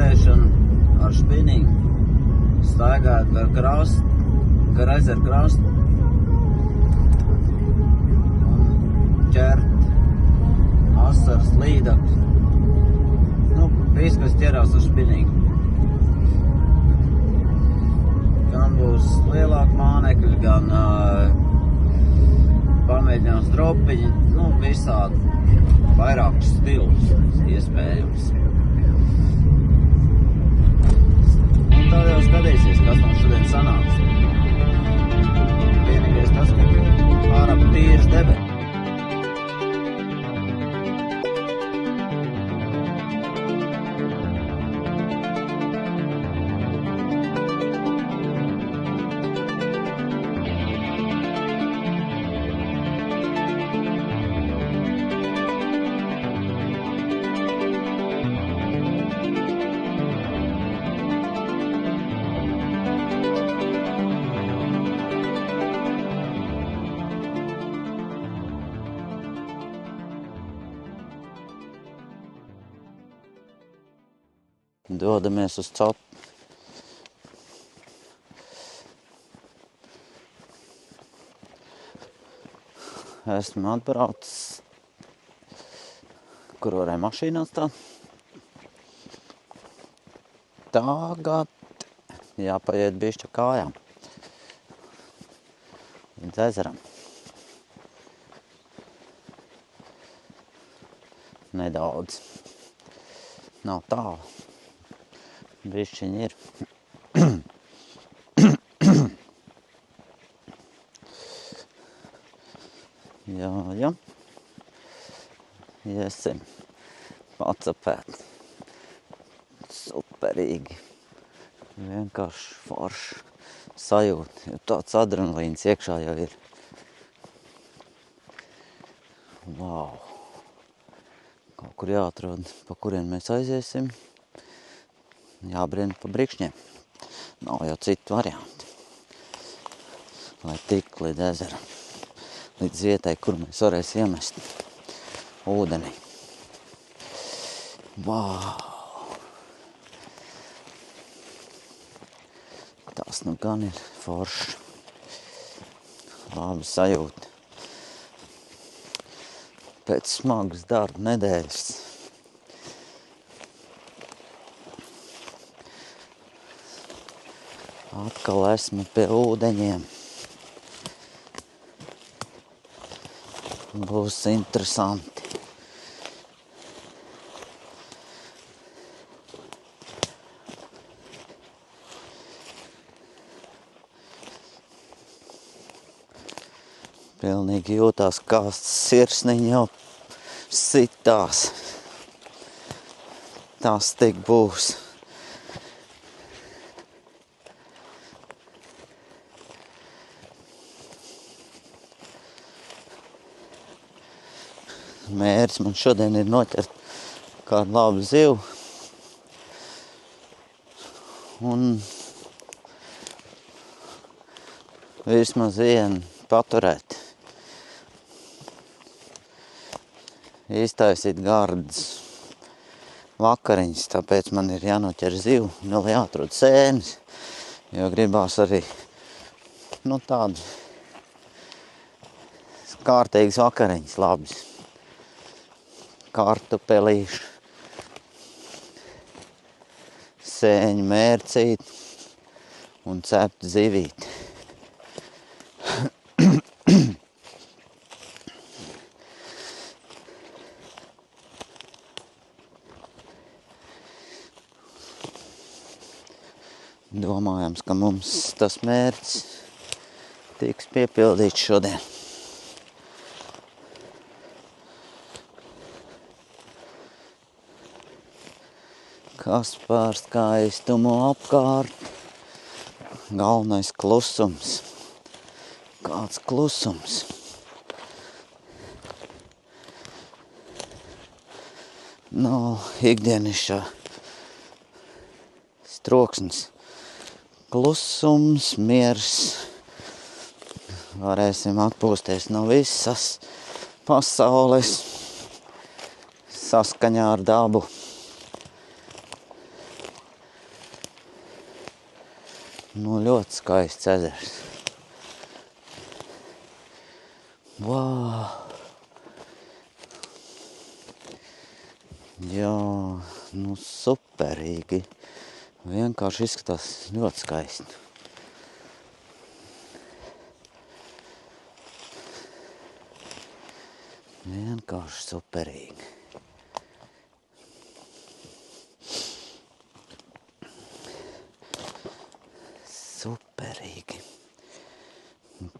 sēdēšanu ar spinningu, staigāt gar ezeru krastu un ķert asaras, līdakļus. Viss, kas ķerās ar spinningu. Gan būs lielāki mānekļi, gan pamēģinās dropiņi, visādi vairākus stilus iespējams. Un tad jau skatīsies, kas mums šodien sanāks. Vienīgais tas, ka pārāk tīrs debets. Dodamies uz cepu. Esmu atbraucis, kur varēja mašīnā stāt. Tagad jāpaiet bišķi kājām līdz ezeram. Nedaudz. Nav tālu. Bišķiņi ir. Jā. Iesim pacapēt. Superīgi. Vienkārši forši sajūta. Jo tāds adrenalīns iekšā jau ir. Wow. Kaut kur jāatrod, pa kurien mēs aiziesim. Jābrien pa brikšņiem. Nav jau citu varianti. Lai tik līdz ezeram. Līdz vietai, kur mēs varēs iemest ūdenī. Vau! Tas nu gan ir forši. Labi sajūta. Pēc smagas darba nedēļas. Atkal esmu pie ūdeņiem. Būs interesanti. Pilnīgi jūtās, kā sirsniņa jau sitās. Tas tik būs. Mērķis man šodien ir noķert kādu labu zivu un vismaz vienu paturēt. Iztaisīt gardas vakariņas, tāpēc man ir jānoķer zivu, vēl jāatrod sēnes, jo gribās arī tādas kārtīgas vakariņas labas. Kartupelīši, sēņu mērcīt un cept zivīt. Domājams, ka mums tas mērķis tiks piepildīts šodien. Kas par skaistumu apkārt? Galvenais klusums. Kāds klusums? Ikdienišķā troksnis. Klusums, miers. Varēsim atpūsties no visas pasaules saskaņā ar dabu. Nu, ļoti skaists ezers. Vau! Jā, nu superīgi. Vienkārši izskatās ļoti skaisti. Vienkārši superīgi. Superīgi.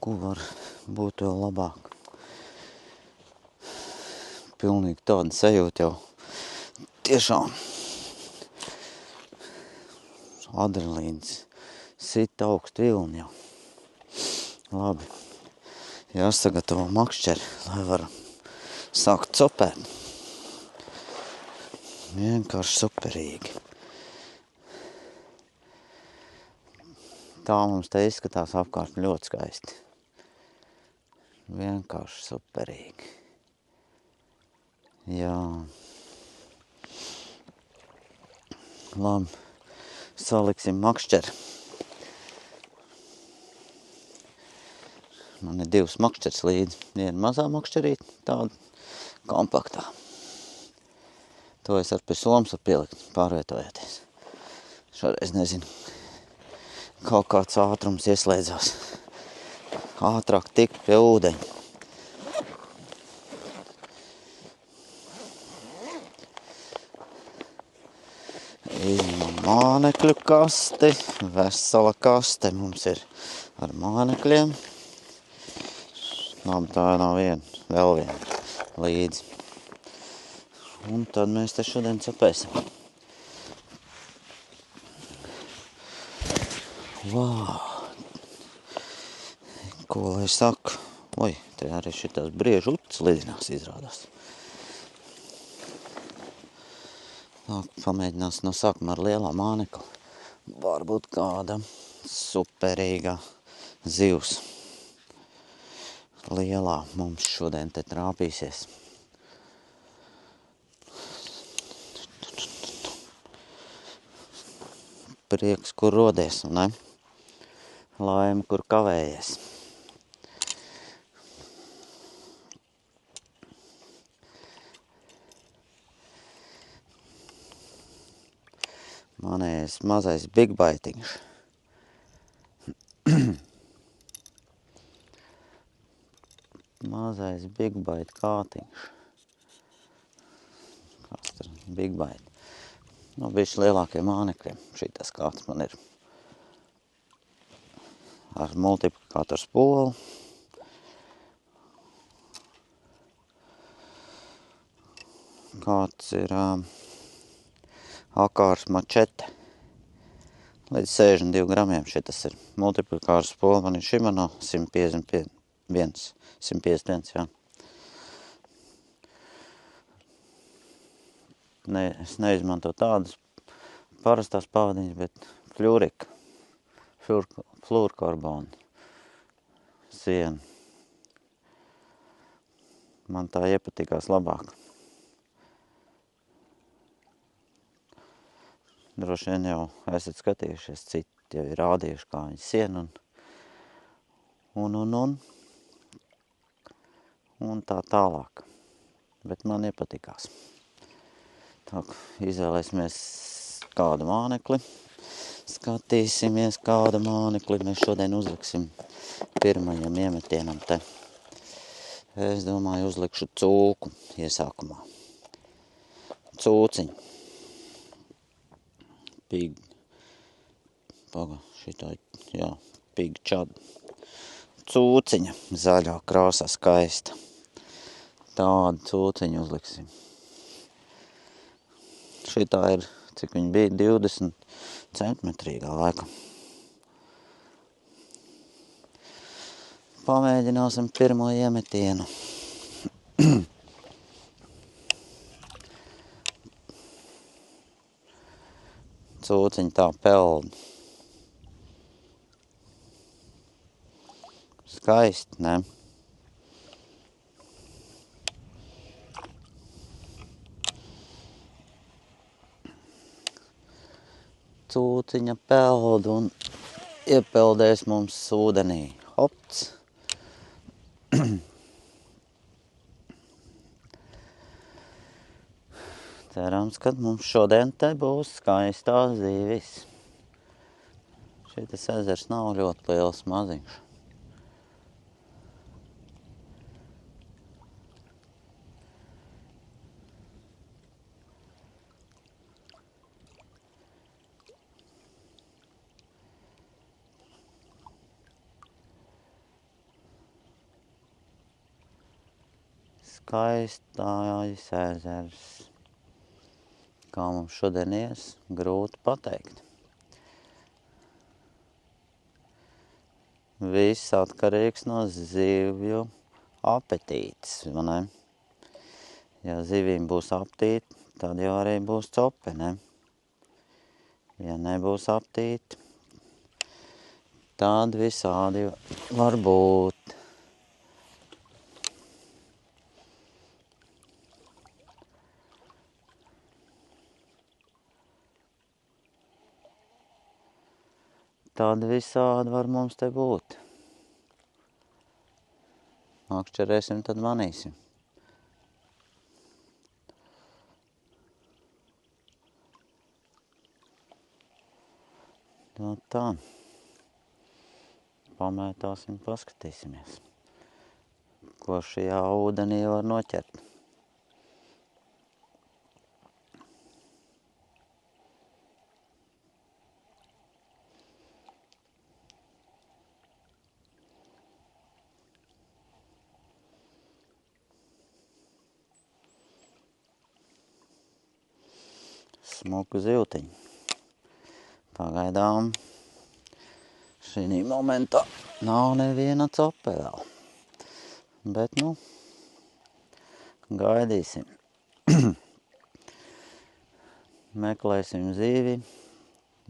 Ko var būt vēl labāk? Pilnīgi tāda sajūta jau tiešām. Adrenalīns sit augstu vilni jau. Labi. Jāsagatavo makšķeri, lai varam sākt copēt. Vienkārši superīgi. Tā mums te izskatās apkārt ļoti skaisti. Vienkārši superīgi. Jā. Labi. Saliksim makšķeri. Man ir 2 makšķeris līdzi. Viena mazā makšķerīte, tāda kompaktā. To es ar pie somas var pielikt, pārvietojoties. Šoreiz nezinu. Kaut kāds ātrums ieslēdzās. Ātrāk tikt pie ūdeņa. Mānekļu kaste, vesela kaste mums ir ar mānekļiem. Labi, tā nav viena, vēl viena līdzi. Un tad mēs te šodien cepēsim. Vau! Ko lai saka? Oi, te arī šitās briežu utas lidinās izrādās. Tā, pamēģinās no sākuma ar lielā mānekla. Varbūt kāda superīga zivs. Lielā mums šodien te trāpīsies. Prieks, kur rodies, ne? Laime, kur kavējies. Manējais mazais big baitiņš. Mazais big bite kātiņš. Kāds tur big bite? Nu, bišķi lielākie mānekļiem. Šitas kāds man ir ar multiplikātoru spolu. Kāds ir akārs mačete. Līdz 62 gramiem šitas ir multiplikātoru spola. Man ir Shimano 151, jā. Es neizmanto tādas parastās pavadiņas, bet fluorika, fluorkarbona siena. Man tā iepatikās labāk. Droši vien jau esat skatījušies, citi jau ir rādījuši, kā viņi siena un tā tālāk. Bet man iepatikās. Tā, izvēlēsimies kādu mānekli. Skatīsimies kādu mānekli. Mēs šodien uzliksim pirmajam iemetienam te. Es domāju, uzlikšu cūku iesākumā. Cūciņu. Pig. Šitā, jā, pig čad. Cūciņa zaļā krāsā skaista. Tādu cūciņu uzliksim. Šitā ir, cik viņa bija, 20 centimetrīgā laikam. Pamēģināsim pirmo iemetienu. Cūciņa tā peld. Skaisti, ne? Cūciņa peld un iepeldēs mums ūdenī. Hopts. Cerams, ka mums šodien te būs skaistās zīvis. Šitas ezers nav ļoti liels, maziņš. Skaistais ezers. Kā mums šodien ies, grūti pateikt. Viss atkarīgs no zivju apetītes, vai ne? Ja zivīm būs apetīte, tad jau arī būs cope, ne? Ja nebūs apetīte, tad visādi var būt. Tad visādi var mums te būt. Makšķerēsim, tad manīsim. Nu tā. Pamētāsim, paskatīsimies, ko šajā ūdenī var noķert. Smuku zivtiņu. Pagaidām šī momentā nav neviena cope vēl. Bet, nu, gaidīsim. Meklēsim zīvi,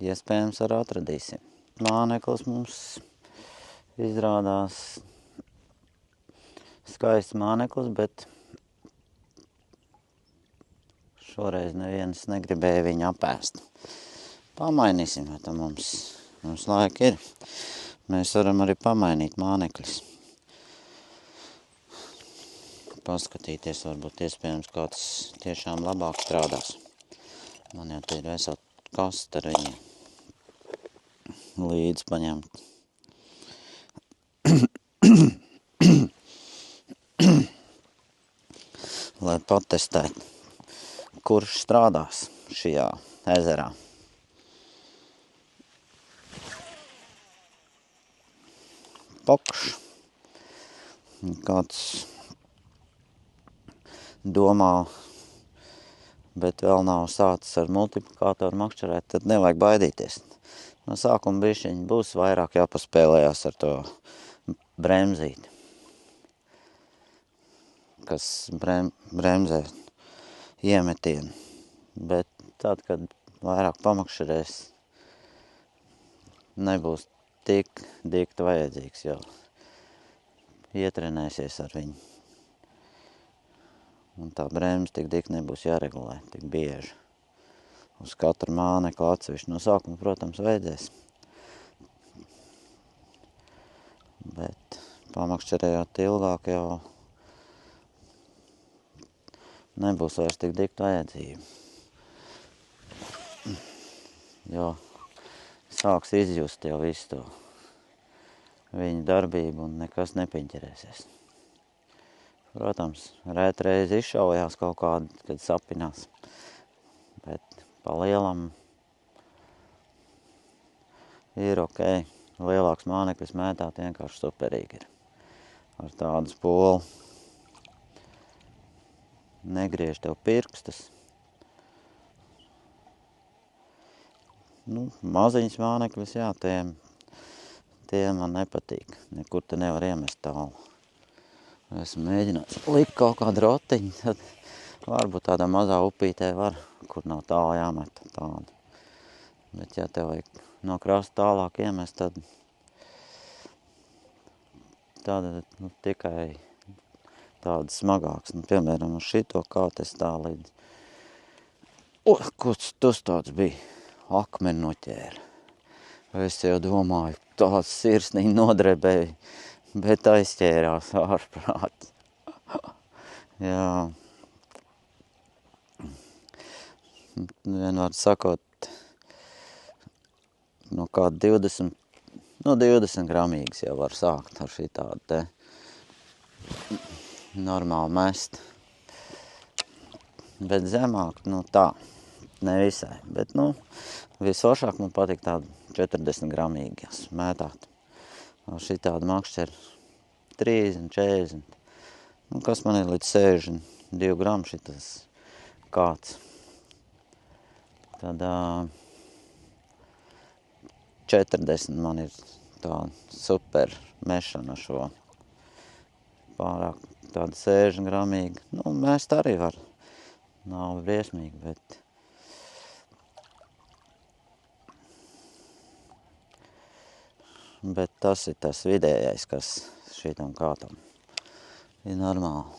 iespējams arī atradīsim. Māneklis mums izrādās skaists māneklis, bet šoreiz neviens negribēja viņu apēst. Pamainīsim, vai tā mums laika ir. Mēs varam arī pamainīt mānekļus. Paskatīties, varbūt iespējams kāds tiešām labāk strādās. Man jau te ir vesela kaste ar viņiem līdz paņemt. Lai patestētu, kurš strādās šajā ezerā. Pokš. Kāds domā, bet vēl nav sācis ar multiplikātoru makšķerēt, tad nevajag baidīties. No sākuma bišķiņ būs vairāk jāpaspēlējās ar to bremzīti, kas bremzē iemetienu. Bet tad, kad vairāk pamakšķerēs, nebūs tik dikti vajadzīgs, jo ietrenēsies ar viņu. Un tā bremze tik dikti nebūs jāregulē, tik bieži. Uz katru mānekli atsevišķi. No sākuma, protams, vajadzēs. Bet pamakšķerējot ilgāk jau nebūs vairs tik dikti vajadzība. Jo sāks izjust jau visu to viņu darbību un nekas nepiņķerēsies. Protams, rētreiz izšaujās kaut kādi, kad sapinās, bet pa lielam ir ok. Lielāks māneklis mētāt vienkārši superīgi ir. Ar tādu spolu negriež tev pirkstus. Nu, maziņas māneklis, jā, tie man nepatīk. Nekur te nevar iemest tālu. Esmu mēģinājis likt kaut kādu rotiņu, tad varbūt tādā mazā upītē var, kur nav tālu jāmet tādu. Bet ja tev vajag no krasta tālāk iemest, tad tikai tādas smagāks. Nu, piemēram, uz šito kaut es tā līdz... Kurš tas tāds bija? Akmeni noķēra. Es jau domāju, tāds sirsniņi nodrebēja, bet aizķērās ārprāts. Jā. Vienvārds sakot, no kāda 20 gramīgas jau var sākt ar šī tādu te normāli mest. Bet zemāk, tā, ne visai. Bet, visvašāk man patīk tādu 40 gramīgas mētāt. Šī tāda makšķera 30, 40. Kas man ir līdz 62 gramu šitas kāds. Tad 40 man ir tā super mešana šo pārāk tāda 60 gramīga. Mest arī var. Nav briesmīgi, bet tas ir tas vidējais, kas šitam kātam ir normāli.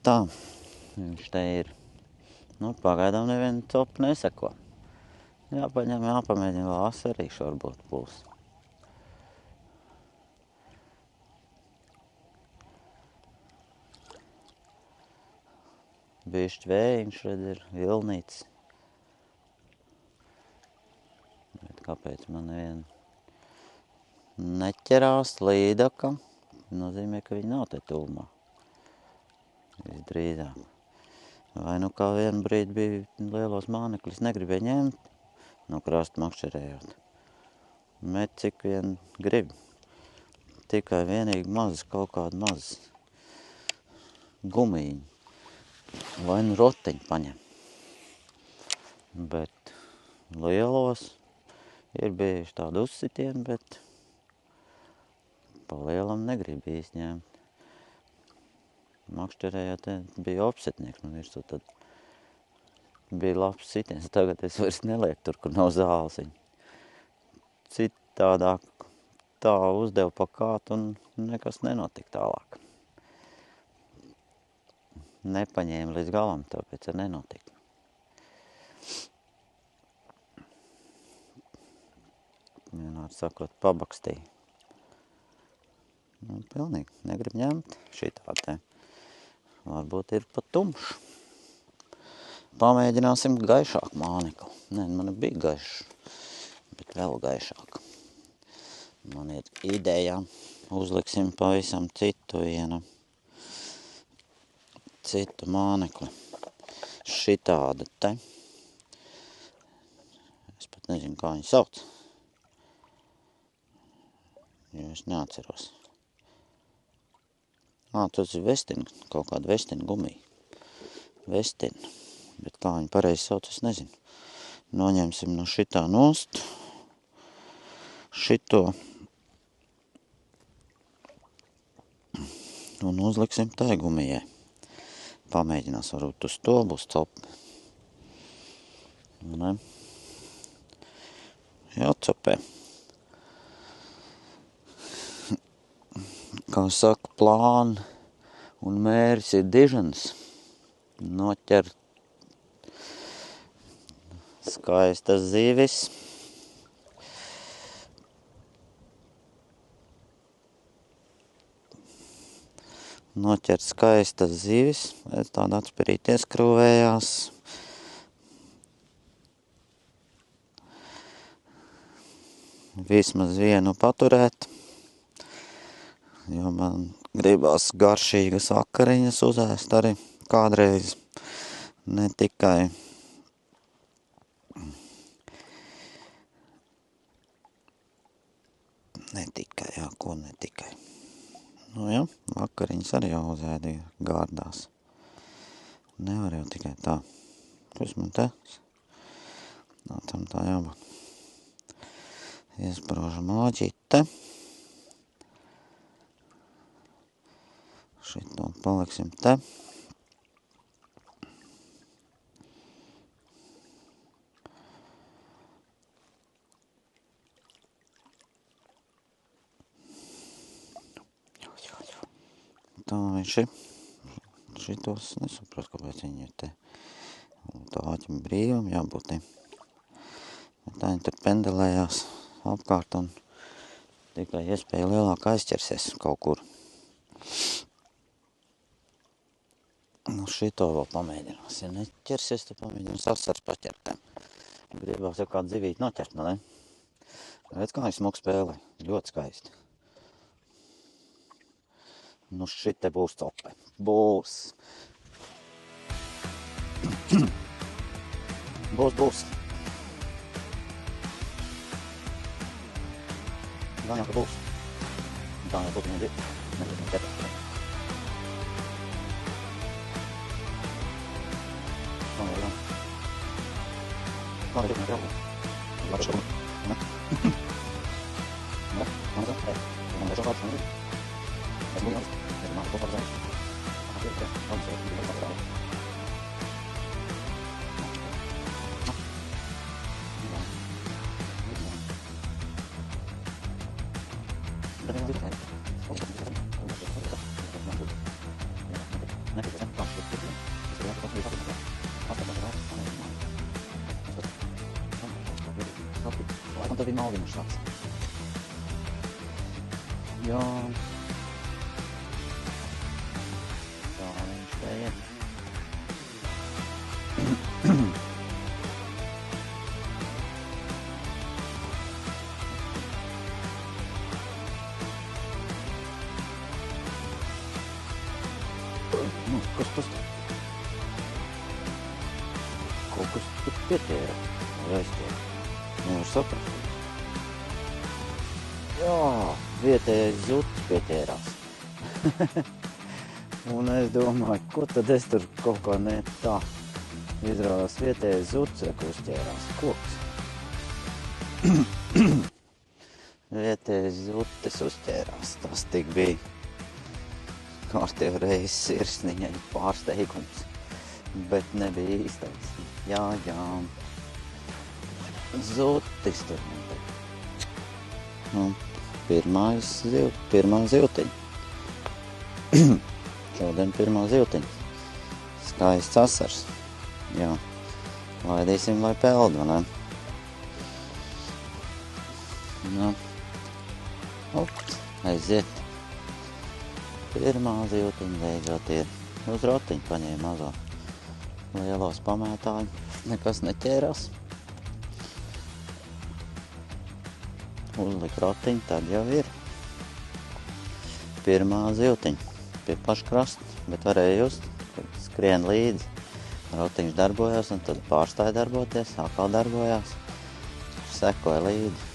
Tā, viņš te ir. Pagaidām nevienu copu neseko. Jāpaņem, jāpamēģina vēl asarīšu varbūt būs. Bišķi vējiņš, redz, ir vilnīts. Bet kāpēc man neviena neķerās līdaka? Nozīmē, ka viņi nav te tūmā. Visdrīzāk. Vai kā vienu brīdi bija lielos mānekļus, negribēja ņemt no krasta makšķerējot. Met cik vien grib. Tikai vienīgi mazas, kaut kāda mazas gumīņi. Vai roteņi paņem. Bet lielos ir bijuši tādi uzsitieni, bet pa lielam negrib īsti ņemt. Makšķerējot bija opsetnieks man virsū, tad bija labs sitiens. Tagad es vairs nelieku tur, kur nav zālesiņa. Citādāk tā uzdevu pa kātu un nekas nenotika tālāk. Nepaņēma līdz galam, tāpēc ar nenotika. Vienādi sakot, pabakstīja. Pilnīgi negrib ņemt šitā te. Varbūt ir pat tumšs. Pamēģināsim gaišāku mānekli. Man bija gaišs, bet vēl gaišāk. Man ir ideja, uzliksim pavisam citu mānekli. Šitāda te. Es pat nezinu, kā viņu sauc. Jo es neatceros. Tas ir vestina, kaut kāda vestina gumija. Vestina. Bet kā viņu pareizi sauc, es nezinu. Noņemsim no šitā nost. Šito. Un uzliksim tai gumijai. Pamēģinās, varbūt uz to būs copi. Ne? Jācopē. Kā saka, plāni un mēris ir dižens. Noķer skaistas zivis. Noķert skaistas zivis, tāda atspirīti ieskrūvējās. Vismaz vienu paturēt, jo man gribās garšīgas vakariņas uzēst arī kādreiz. Ne tikai ko ne tikai. Vakariņas arī jāuzēd gārdās. Nevar jau tikai tā. Kas man te? Tam tā jābūt. Iesprāžam āķīte. Šito paliksim te. Tā viņš ir. Šitos nesaprotu, kāpēc viņi ir te Tā āķim brīvam jābūt. Bet tā viņi tur pendelējās apkārt un tikai iespēja lielāk aizķersies kaut kur. Nu šito vēl pamēģinās. Ja neķersies, tad pamēģinās asars paķert. Gribās jau kādu zivīti noķert, nu ne? Redz, kā viņš smuku spēlē. Ļoti skaisti. Nu šite būs tope. Būs. Būs. Gan jau, ka būs. Tā jau būtu viņa divi. Nebūtu viņa četras. Kā jau viņa graudu? Labi šķiet. Ne? Ne? Man zin? Ei. Man vajag šāds man ir. Es būtu jāvis. Es domāju, ko pārzējuši. Aha, ir. Labi, es būtu pārzējuši. Laikam tev bija malviņš tāds. Jā. Tā viņš te ir. Nu, kas tas te? Kaut kas tur pieķēra. Vai aizķēra. Nu, var saprast. Jā, vietējais zuds pieķērās. Un es domāju, ko tad es tur kaut kā ne tā. Izrādās vietējais zuds, kur uzķērās. Koks. Vietējais zuds uzķērās. Tas tik bija. Kārtējo reizes sirsniņai pārsteigums. Bet nebija īstais. Jā. Zutis tur man te. Nu, pirmā zivtiņa. Šodien pirmā zivtiņa. Skaists asars. Jā. Laidīsim, lai peld, vai ne? Nu. Aiziet. Pirmā zivtiņa beidzot ir. Uz rotiņu paņēma mazo. Lielos pamētāju. Nekas neķērās. Uzlik rotiņu, tad jau ir. Pirmā zivtiņa. Pie paša krasta, bet varēja just, kad skrien līdzi. Rotiņš darbojās un tad pārstāja darboties, atkal darbojās. Sekoja līdzi.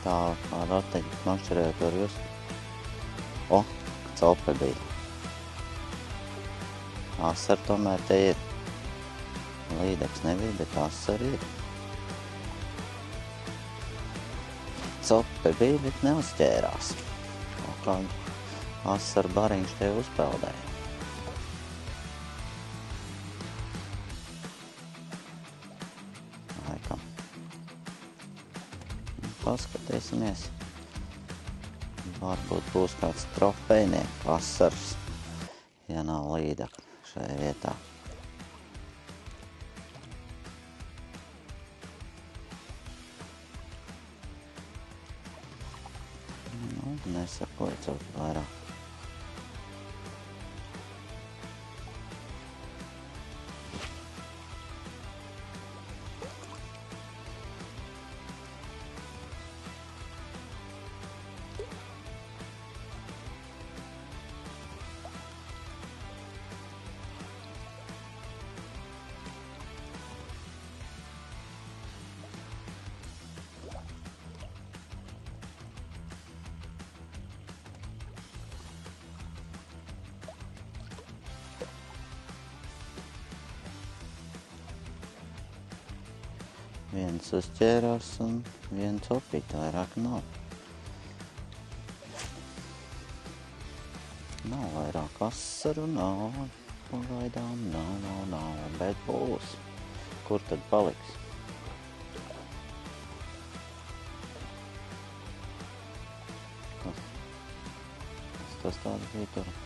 Tā ar rotiņu makšķerējot var just. O, cope bija. Asar tomēr te ir. Līdeks nebija, bet asar ir. Cope bija, bet neuzķērās. Kaut kā asar bariņš te uzpeldēja. Laikam. Paskatīsimies. Varbūt būs kāds trofejnieku asars, ja nav līdekļa šajā vietā. Nu, nesakojot vairāk. Viens uzķērās un viens opīt, vairāk nav. Nav vairāk asaru, nav. Pagaidām nav, bet būs. Kur tad paliks? Kas tas tāds bija tur?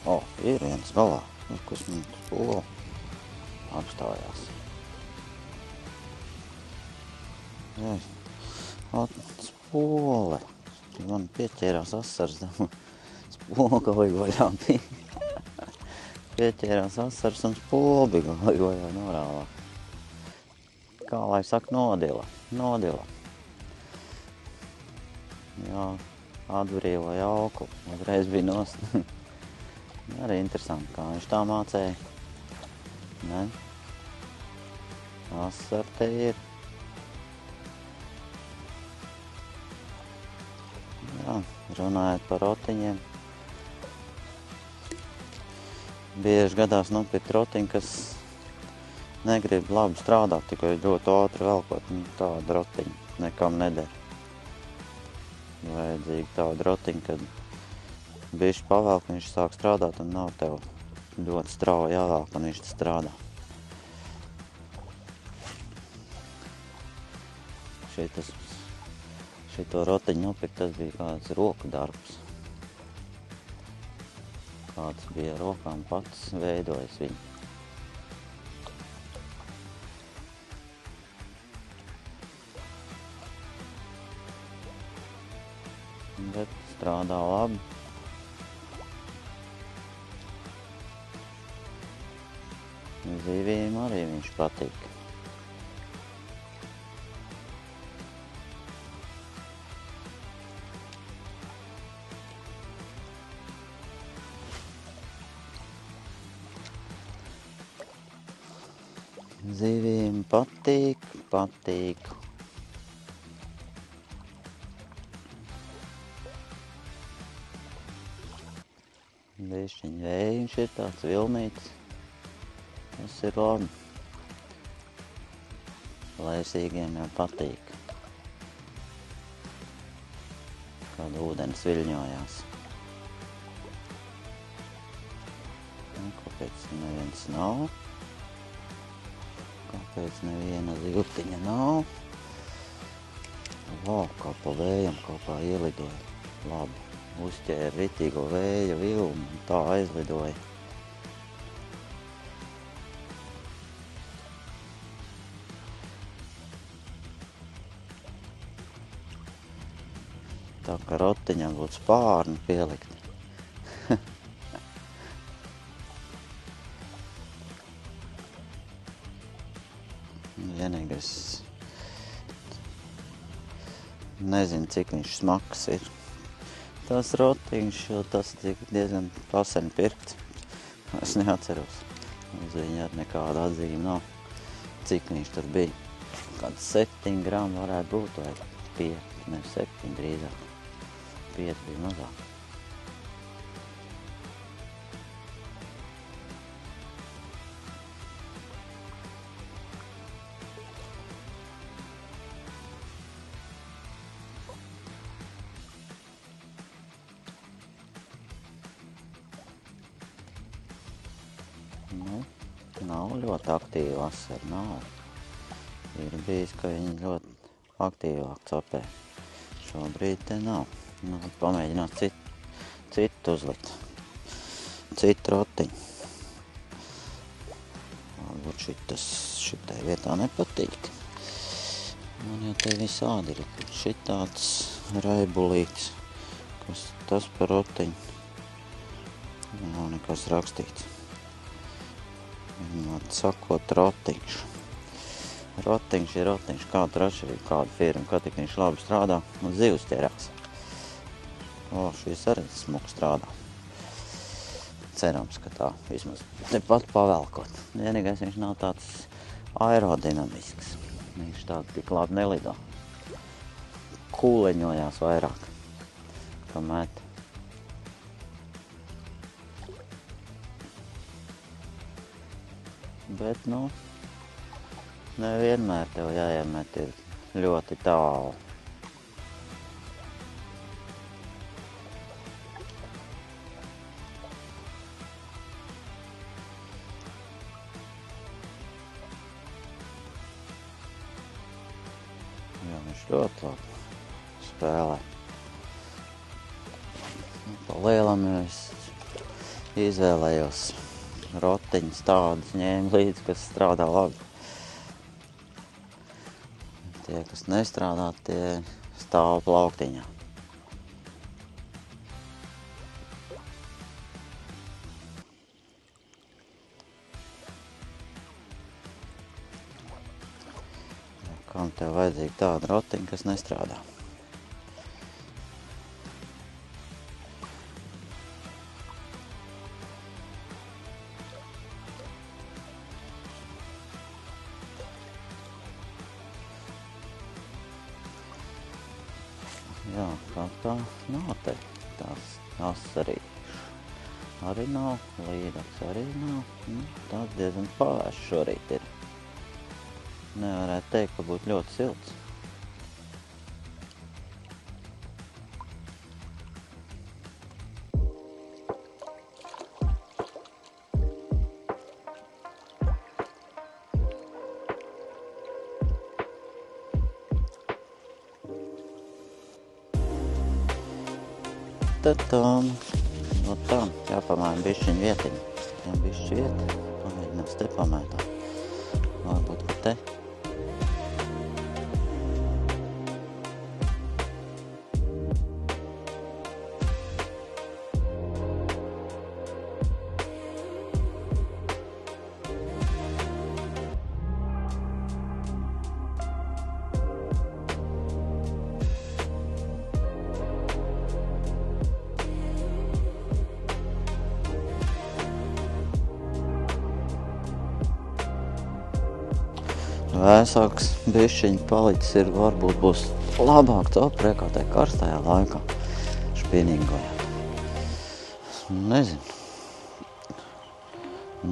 O, ir viens galā. Kas man spolo apstājās. Jā, spole. Man pieķērās asars. Spola galīgi vaļā bija. Pieķērās asars un spola bija galīgi vaļā norāvā. Kā lai saka, nodila. Jā, atbrīvoja jauku. Uzreiz bija nost. Arī interesanti, kā viņš tā mācēja. Ne? Asar te ir. Jā, runājot par rotiņiem. Bieži gadās nopirkt rotiņu, kas negrib labi strādāt, tikai ļoti ātri velkot. Tāda rotiņa nekam neder. Vajadzīga tāda rotiņa, kad bišķi pavelk, viņš sāk strādāt un nav tev ļoti strauji jāvelk, un viņš strādā. Šito rotiņu nopirkt, tas bija kāds roku darbs. Kāds bija rokām pats veidojis viņu. Bet strādā labi. Zivīm arī viņš patīk. Zivīm patīk. Bišķiņ vējiņš ir tāds vilnīts. Tas ir labi. Laisīgiem jau patīk. Kad ūdens viļņojās. Kāpēc neviens nav? Kāpēc neviena zivtiņa nav? Vau, kā pa vējam kaut kā ielidoja. Labi, uzķēra ritīgo vēja vilnu un tā aizlidoja. Tā kā rotiņam būtu spārni pielikt. Vienīgais nezinu, cik viņš smags ir. Tas rotiņš, jo tas diezgan pasen pirkts. Es neatceros. Uz viņa ar nekāda atzīme nav. Cik viņš tur bija? Kāds 7 gramu varētu būt, vai 5, ne 7 drīzāk. 5 bija mazāk. Nu, nav ļoti aktīvi vasara, nav. Ir bijis, ka viņi ļoti aktīvāk capē. Šobrīd te nav. Nu, pamēģināt citu uzlikt. Citu rotiņu. Varbūt šitai vietā nepatīk. Man jau te visādi ir. Šitāds raibulīts. Kas tas par rotiņu? Nav nekas rakstīts. Vienmēr sakot rotiņš. Rotiņš ir rotiņš, kāda atšķirība, kāda firma, kad tik viņš labi strādā un zivs ķerās. O, šis arī smuki strādā. Cerams, ka tā vismaz tepat pavelkot. Vienīgais viņš nav tāds aerodinamisks. Viņš tāds tik labi nelido. Kūleņojās vairāk, kā met. Bet, nu, nevienmēr tev jāiemet ir ļoti tālu. Jā, viņš ļoti labi spēlē. Pa lielam es izvēlējos rotiņus tādus, ņēmu līdzi, kas strādā labi. Tie, kas nestrādā, tie stāv plauktiņā. Kam tev vajadzīga tāda rotiņa, kas nestrādā? Jā, kā tā nav te. Tās arī nav, līdaks arī nav. Tāds diezgan pāvērš šorīt ir. Nevarētu teikt, ka būtu ļoti silts. Tad no tā jāpamaina bišķiņ vietiņu. Ja bišķi vieta, pamēģinās te pamētāt. Varbūt, ka te. Vēsāks bišķiņ palicis ir, varbūt būs labāk caurpriekā tai karstajā laikā špiningojāt. Nezinu.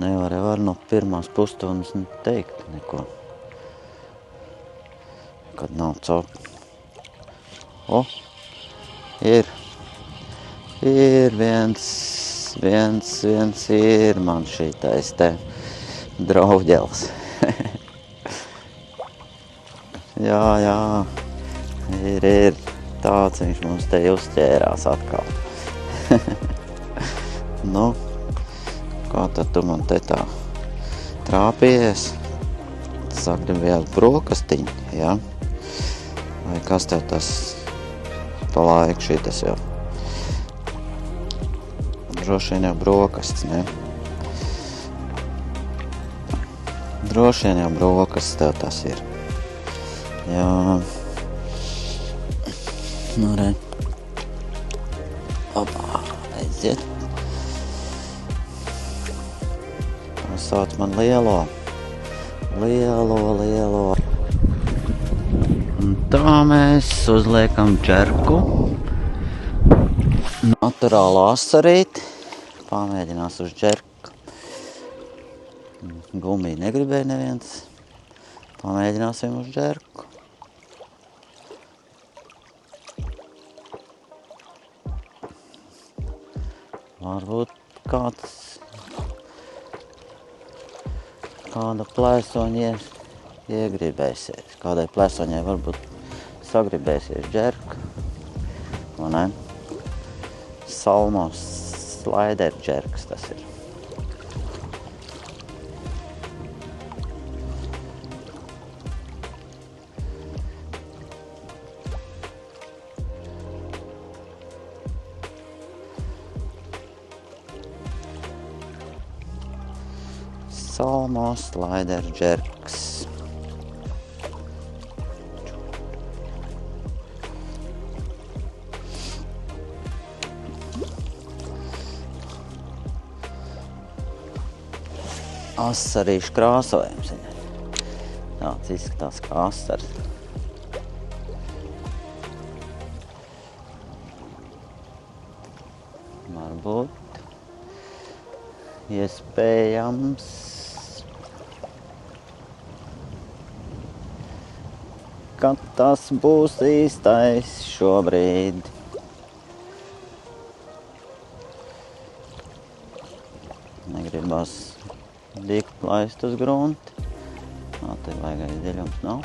Nevar no pirmās pusstundas teikt neko. Kad nav caur. Ir viens ir man šitais te draudēls. Jā, ir tāds, viņš mums te uzķērās atkal. Nu, kā tad tu man te tā trāpījies? Sagribi vēl brokastiņu, jā? Vai kas tev tas pa laiku šitas jau? Droši vien jau brokasts, ne? Droši vien jau brokasts tev tas ir. Jā, nu re. Opā, aiziet. Tā sauc man lielo. Un tā mēs uzliekam džerku. Naturālu asarīti. Pamēģinās uz džerku. Gumiju negribēja neviens. Pamēģināsim uz džerku. Varbūt kāda plēsoņa iegribēsies. Kādai plēsoņai varbūt sagribēsies džerka. Un ne? Salmos slider džerks tas ir. Salmo slider džerks. Asarīšu krāsojums. Tāds izskatās kā asars. Varbūt iespējams ka tas būs īstais šobrīd. Negribas dikt laist uz grunti. Te vajagais dziļums nav.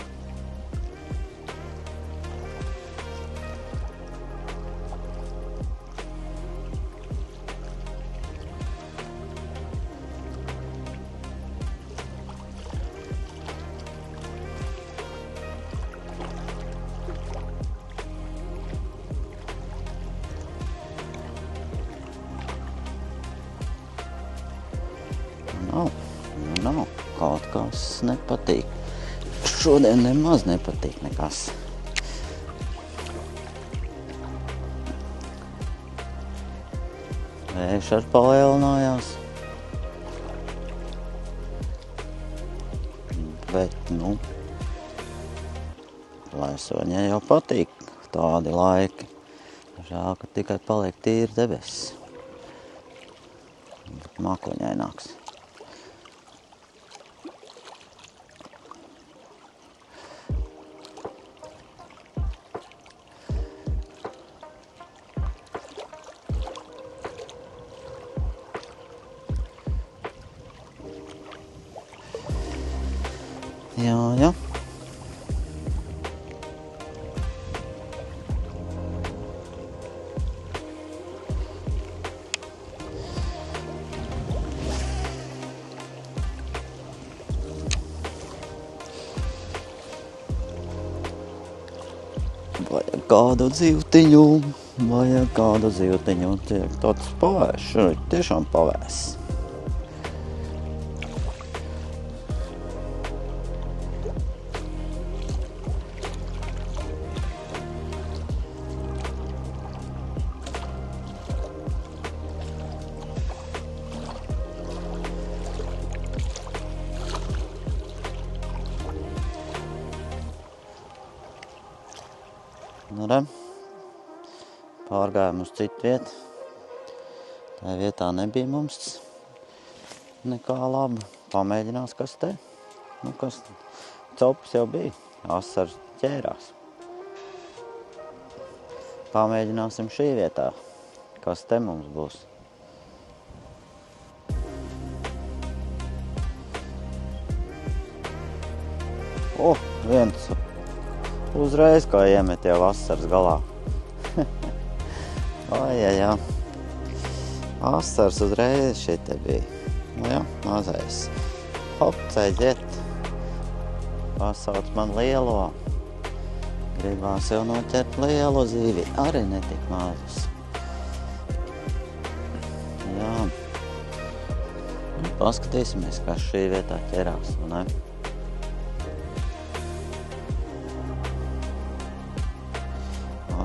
Nav. Kaut kas nepatīk. Šodien nemaz nepatīk nekas. Vējš ar palielinājās. Bet, laisoņai jau patīk tādi laiki. Žēl, ka tikai paliek tīri debesis. Bet mākoņaināks. Jā. Vajag kādu zīvtiņu, tiek tāds pavēs, tiešām pavēs. Pārgājām uz citu vietu. Tā vietā nebija mums nekā laba. Pamēģinās, kas te. Copas jau bija. Asars ķērās. Pamēģināsim šī vietā. Kas te mums būs. Viens uzreiz kā iemet jau asars galā. Jā. Asars uzreiz šeit bija. Mazais. Aiziet. Pasauc man lielo. Gribās jau noķert lielu zīvi. Arī netik mazus. Jā. Paskatīsimies, kas šī vietā ķerās, ne?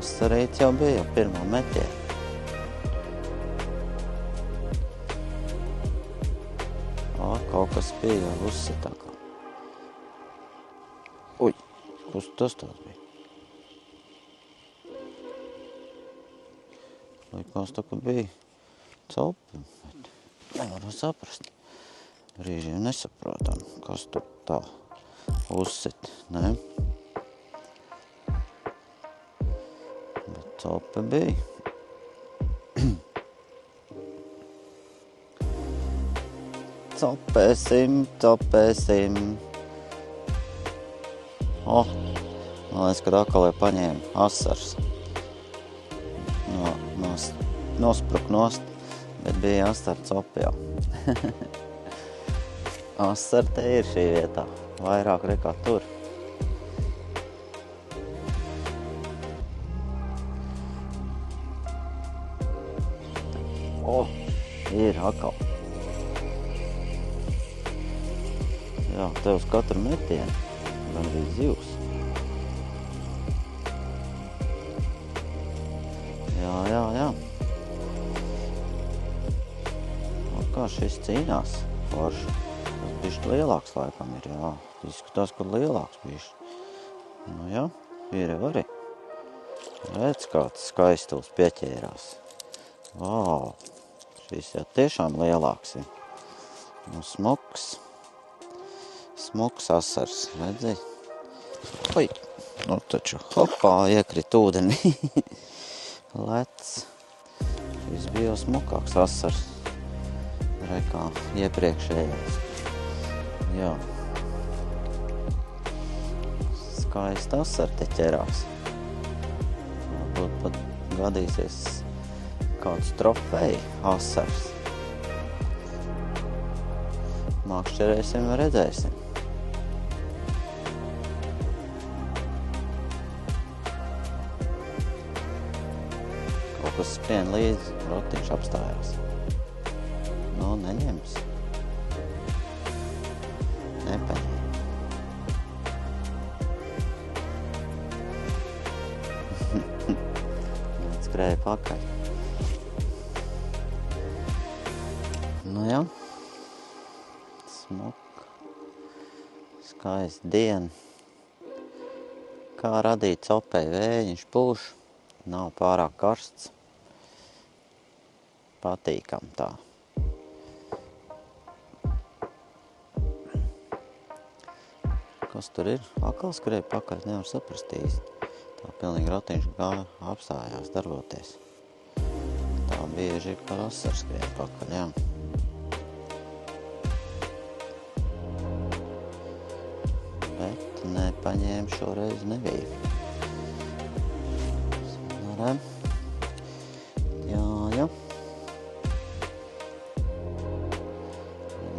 Asarīts jau bija jau pirmā metiena. Kaut kas bija jau uzsitākā. Kas tas tāds bija? Likās tā, ka bija copi, bet nevaru saprast. Brīžiem nesaprotam, kas tur tā uzsit, ne? Copa bija. Copēsim. Man liekas, kad akalē paņēma asars. Nospruk nost, bet bija asar copa jau. Asar te ir šī vietā, vairāk nekā tur. Ir akal. Jā, tev uz katru metienu. Gan arī zivs. Jā. Kā šis cīnās forši. Tas bišķi lielāks laikam ir, jā. Izskatās, ka lielāks bišķi. Jā, ir jau arī. Redz, kāds skaistuls pieķērās. Vau! Šis jau tiešām lielāks ir. Smuks asars, redzi? Taču, iekrit ūdenī. Lec. Šis bija jau smukāks asars. Kā iepriekšējais. Jā. Skaisti asari te ķerās. Varbūt pat gadīsies kāds trofeja asars. Makšķerēsim, redzēsim. Kaut kas skrien līdzi, rotiņš apstājās. Neņems. nepaņēma. Skrēja pakaļ. Nu jā, smuka, skaista diena. Kā radīt copei vējiņš pūš, nav pārāk karsts. Patīkam tā. Kas tur ir? Akal skrēja pakaļ, nevar saprast īsti. Tā pilnīgi ratiņš gāja, apstājās darboties. Tā bieži par asaru skrēja pakaļ, jā. Bet nepaņēma šoreiz nebija. Samaram. Jā.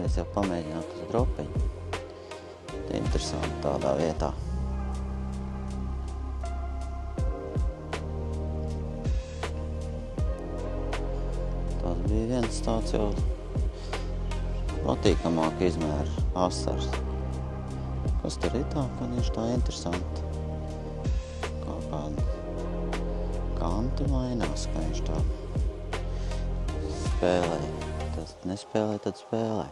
Es jau pamēģinātu uz dropiņu. Interesanti tādā vietā. Tas bija viens tāds jau patīkamāk izmēra asars. Kas tur ir tā, ka viņš tā interesanti. Kā kāda kanti mainās, ka viņš tā spēlē. Tas nespēlē, tad spēlē.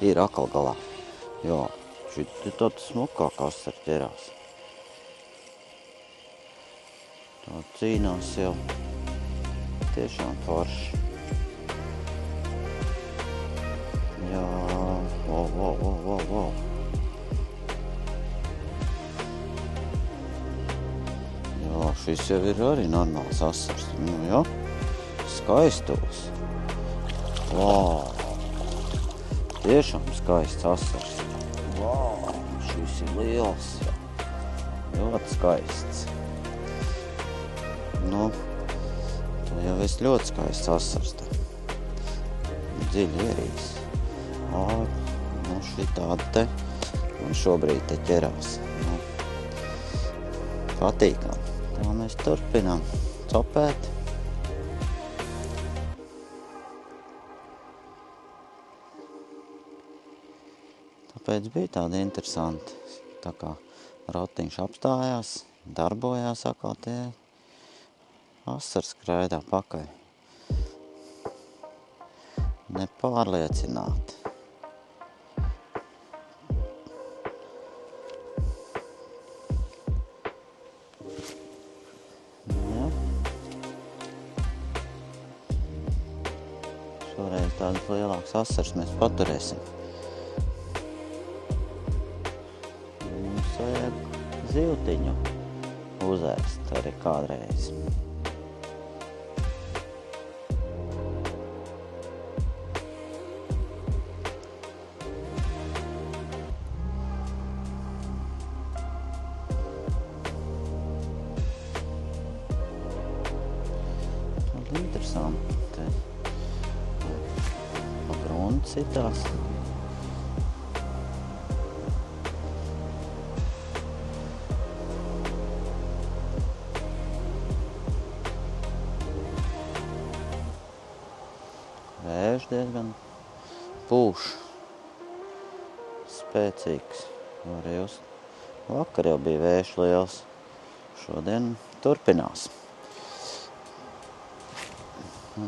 Ir akal galā. Jā, šit ir tāds smukāk asar ķerās. Tā cīnās jau tiešām forši. Jā, wow. Jā, šis jau ir arī normāls asars. Nu jā, skaistulis. Wow. Tiešām skaists asars. Wow, šis ir liels. Ļoti skaists. Nu, tā jau esi ļoti skaists asars. Dziļi ierīs. Nu, šī tāda te. Un šobrīd te ķerās. Nu, patīkam. Tā mēs turpinām copēt. Tāpēc bija tāda interesanti, tā kā ratiņš apstājās, darbojās atkal tie asars skraidā pakaļ. Nepārliecināti. Ja. Šoreiz tādas lielākas asars mēs paturēsim. Vajag zivtiņu uzēst arī kādreiz. Tāda interesanti. Pa gruntu citās. Vējš diezgan pūš, spēcīgs. Vakar jau bija vējš liels, šodien turpinās.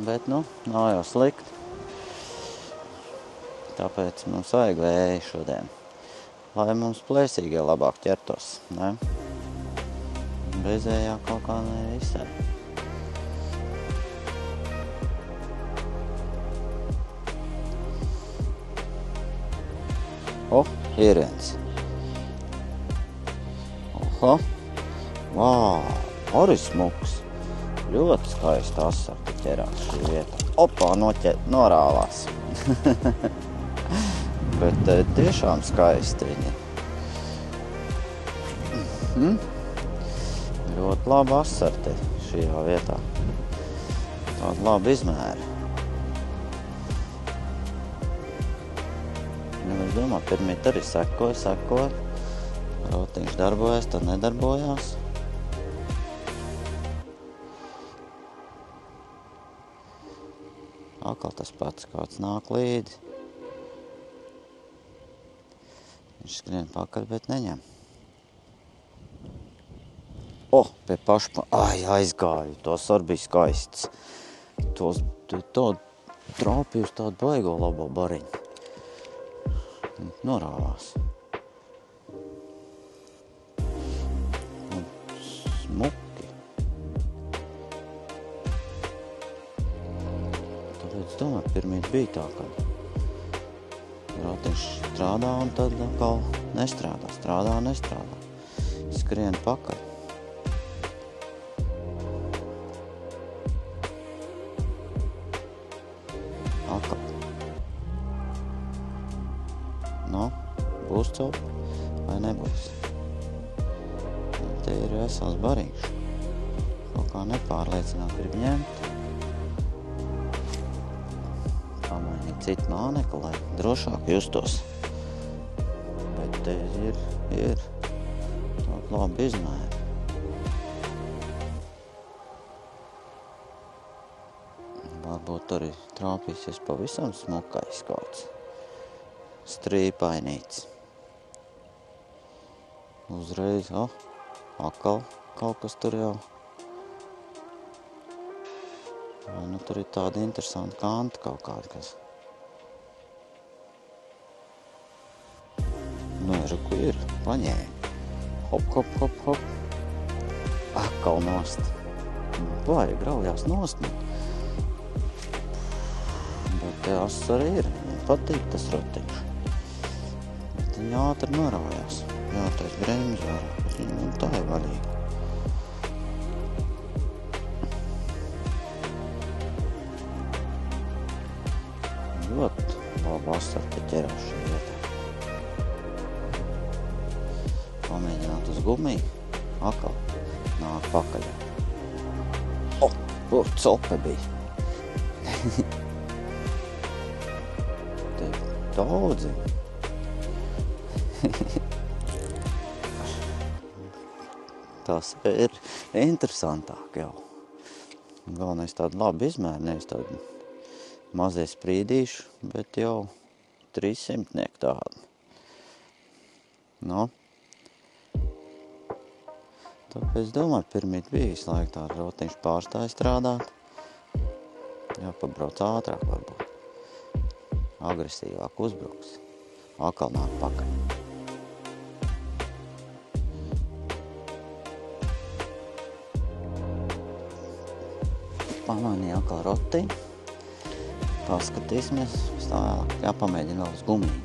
Bet, nav jau slikti. Tāpēc mums vajag vēju šodien, lai mums plēsīgie labāk ķertos, ne? Bezējā kaut kā nevisai. Ir viens. Oho. Vau, arī smuks. Ļoti skaisti asarti ķerās šī vieta. Opā, norāvās. Bet tiešām skaisti viņi. Ļoti labi asarti šajā vietā. Tāda laba izmēra. Es domāju, pirmīt arī sekoja. Rotiņš darbojas, tad nedarbojās. Atkal tas pats, kāds nāk līdzi. Viņš skrien pakaļ, bet neņem. Pie pašpa... aizgāju. Tos arī bija skaists. To trāpīju uz tādu baigo labo bariņu. Norāvās. Un smuki. Tāpēc domāju, pirmīt bija tā, ka rotiņš strādā un tad atkal nestrādā. Nestrādā. Skrien pakaļ. Atkal. Būs copi vai nebūs. Te ir vesels bariņš. Kaut kā nepārliecināt grib ņemt. Pamainīt citu mānekli, lai drošāk justos. Bet te ir tāda laba izmēra. Varbūt arī trāpīsies pavisam smukais kāds. Strīpainīts. Uzreiz, atkal kaut kas tur jau. Vai tur ir tāda interesanta kanta kaut kāda, kas. Reku ir, paņēma. Hop. Atkal nost. Vai, graujās nost. Bet te ass arī ir. Viņam patīk tas rotiņš. Bet viņi ātri norājās. Jātais bremzi vairāk. Un tā ir vaļīgi. Ļoti labi asar te ķerās šī vietā. Pamēģināt uz gumiju. Atkal nāk pakaļ. Cope bija. Te daudzi. Tas ir interesantāk jau. Galvenais tādu labu izmēru, nevis tādu mazie sprīdīšu, bet jau 300 tādu. Tāpēc domāju, pirmīt bija visu laiku tā rotiņš pārstāja strādāt. Jāpabrauc ātrāk varbūt. Agresīvāk uzbruks. Atkal nāk pakaļ. Pamanīja atkal rotiņu. Paskatīsimies. Vēlāk jāpamēģina vēl uz gumiju.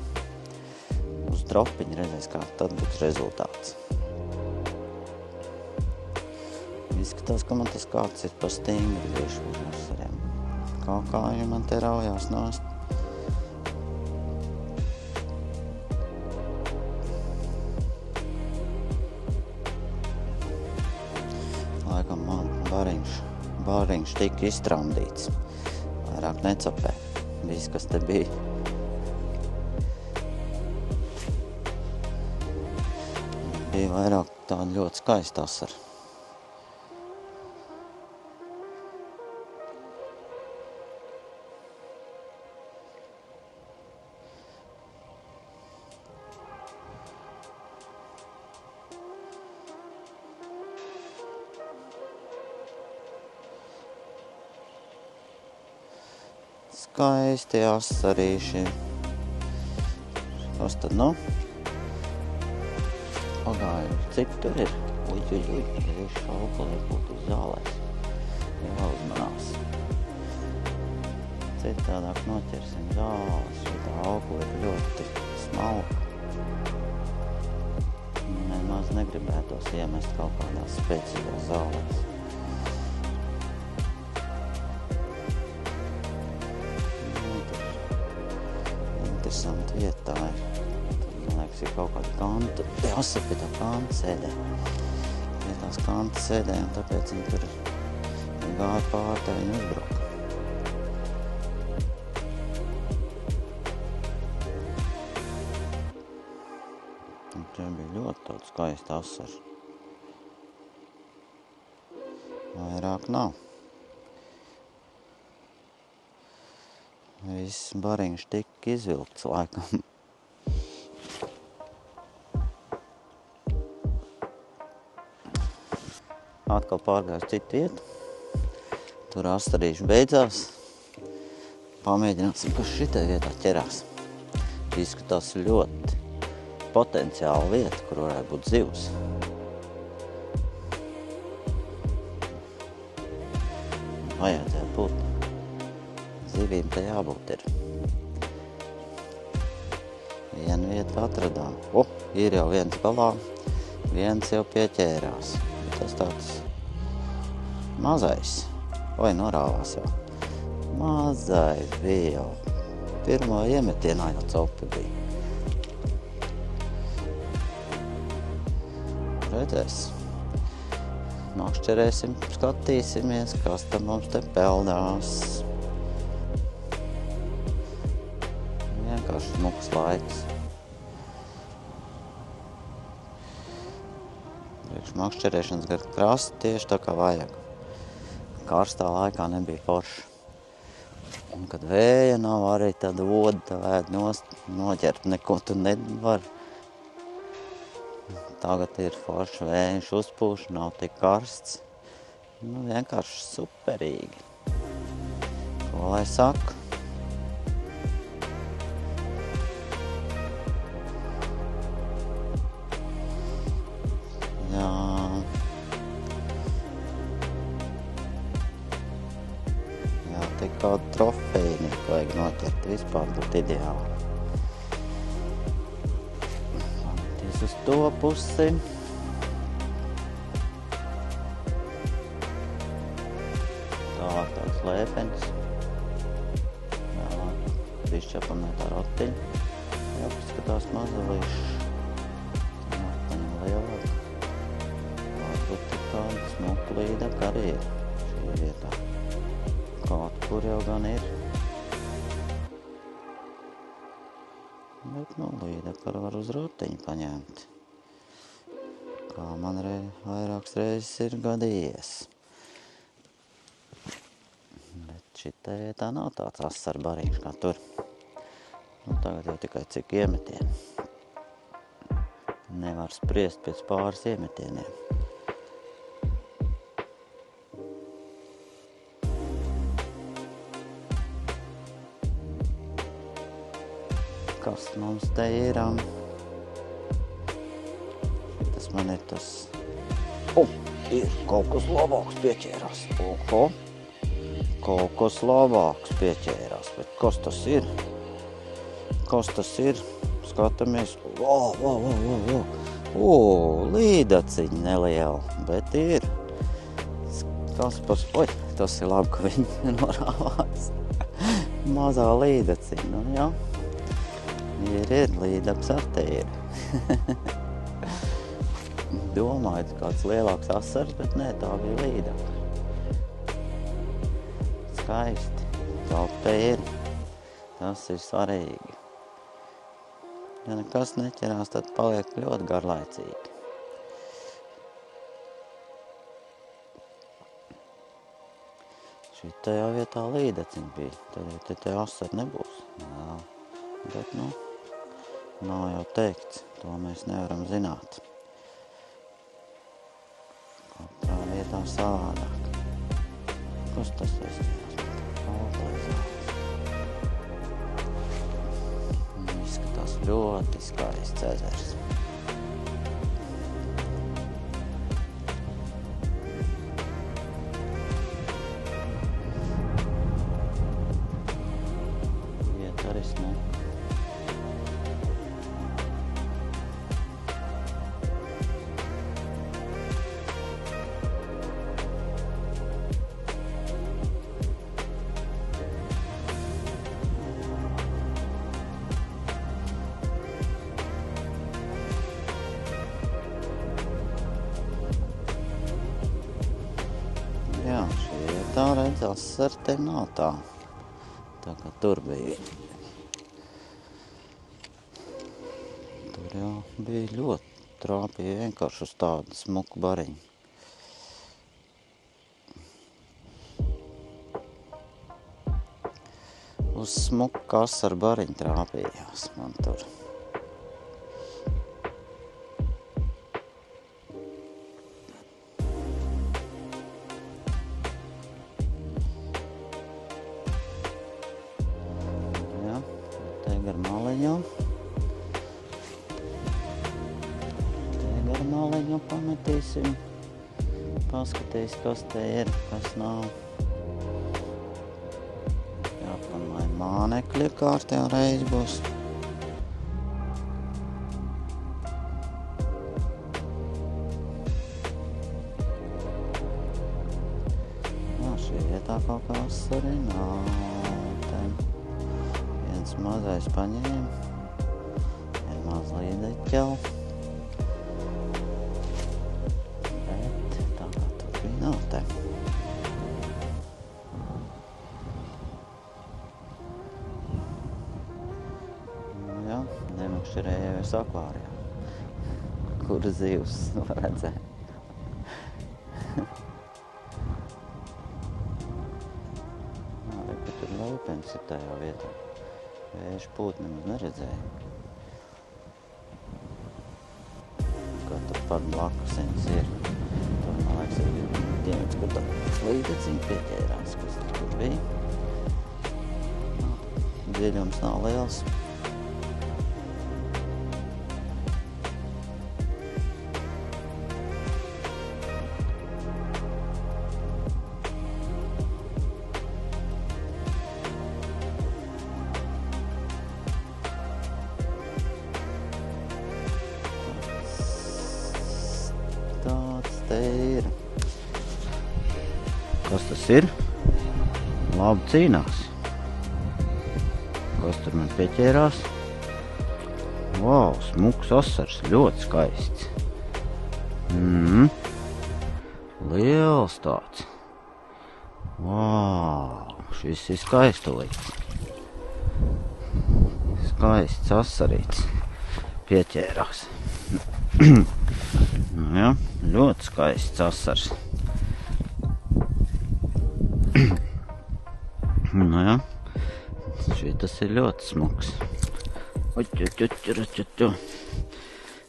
Uz dropiņu redzēs, kā tad būs rezultāts. Izskatās, ka man tas kāds ir pa stingri bieži uz vasariem. Kaut kā jau man te raujās nost. Laikam man bariņš tika iztrandīts. Vairāk necapē. Viss, kas te bija. Bija vairāk tāda ļoti skaista asara. Skaisti asarīši. Kas tad Pagāju, cik tur ir? Uj, šaukali būtu uz zālēs. Jāuzmanās. Citādāk noķersim zāles. Šitā augli ir ļoti smalka. Nemaz negribētos iemest kaut kādās spēcīgās zālēs. Interesanti vietā ir. Man liekas, ir kaut kāda kanta. Te asar pie tā kanta sēdē. Pie tās kanta sēdē, un tāpēc viņi tur gāja pār, tā viņi uzbruka. Un te bija ļoti tāds skaisti asars. Vairāk nav. Viss bariņš tika izvilkts laikam. Atkal pārgāju citu vietu. Tur astarīši beidzās. Pamēģināsim, kas šitai vietā ķerās. Izskatās ļoti potenciāla vieta, kur varētu būt zivs. Vajadzētu būt. Zivīm te jābūt ir. Vienu vietu atradām. Ir jau viens galā, viens jau pieķērās. Tas tāds mazais. Norāvās jau. Mazais bija jau. Pirmā iemetienā jau copi bija. Redzēs. Makšķerēsim, skatīsimies, kas tam mums te peldās. Vienkārši smuks laiks. Priekš makšķerēšanas gar krastu tieši tā kā vajag. Karstā laikā nebija forši. Un, kad vēja nav, arī tad oda vēd noķert, neko tu nevar. Tagad ir forši vējš uzpūš, nav tik karsts. Vienkārši superīgi. Ko lai saka? Jā. Tik kādu trofejnieku vajag noķert, vispār būtu ideāli. Pameties uz to pusi. Tālāk tāds lēpenis. Bišķi apamētā rotiņa. Jāpaskatās mazalīši. Martaņa lielāk. Varbūt tik tāda smuka līdaka arī ir šī vietā. Kaut kur jau gan ir. Bet līdakar var uz rotiņu paņemt. Kā man vairākas reizes ir gadījies. Bet šitā vietā nav tāds asar bariņš kā tur. Tagad jau tikai cik iemetieni. Nevar spriest pēc pāris iemetieniem. Kas mums te ir? Tas man ir tas... Ir kaut kas labāks pieķērās. Kaut kas labāks pieķērās. Bet kas tas ir? Kas tas ir? Skatāmies. Līdaciņi neliela. Bet ir. Tas ir labi, ka viņi norāvās. Mazā līdaciņa. Jā. Ir līdaks ar te ir. Domāju, kāds lielāks asars, bet nē, tā bija līdaka. Skaisti. Kaut te ir. Tas ir svarīgi. Ja nekas neķerās, tad paliek ļoti garlaicīgi. Šitajā vietā līdaciņa bija. Tad te asari nebūs. Jā. Bet, nav jau teikts, to mēs nevaram zināt. Katrā vietā savādāk. Kas tas aizstījās? Izskatās ļoti skaists ezers. Vieta arī smuka. Jā, šī vietā redzās, ar te nav tā kā tur bija. Tur jau bija ļoti trāpīju vienkārši uz tādu smuku bariņu. Uz smuku kasaru bariņu trāpījās man tur. Ja, te gar maliņu. Maliņu pametīsim, paskatīs, kas te ir, kas nav. Jāpanmai mānekļi kārtējā reiz būs. Jā, šī vietā kaut kas arī nav. Te viens mazais paņēma, ir maz līdeķau. Nav te. Jā, nemakšķerējies akvārijā, kur zivs var redzēt. Reku tur laupens ir tajā vietā. Vēju pūt nemaz neredzēju. Kā tur pat blakus viņas ir. Tur, man liekas, ir dienas, kur tā līdeciņa pieķērās, kas tur bija. Dziļums nav liels. Tāds te ir. Kas tas ir? Labi cīnās. Kas tur man pieķērās? Vau, smuks asars, ļoti skaists. Liels tāds. Vau, šis ir skaistulīts. Skaists asarīts pieķērās. Ja, ļoti skaists asars. Nu jā, šitas ir ļoti smuks.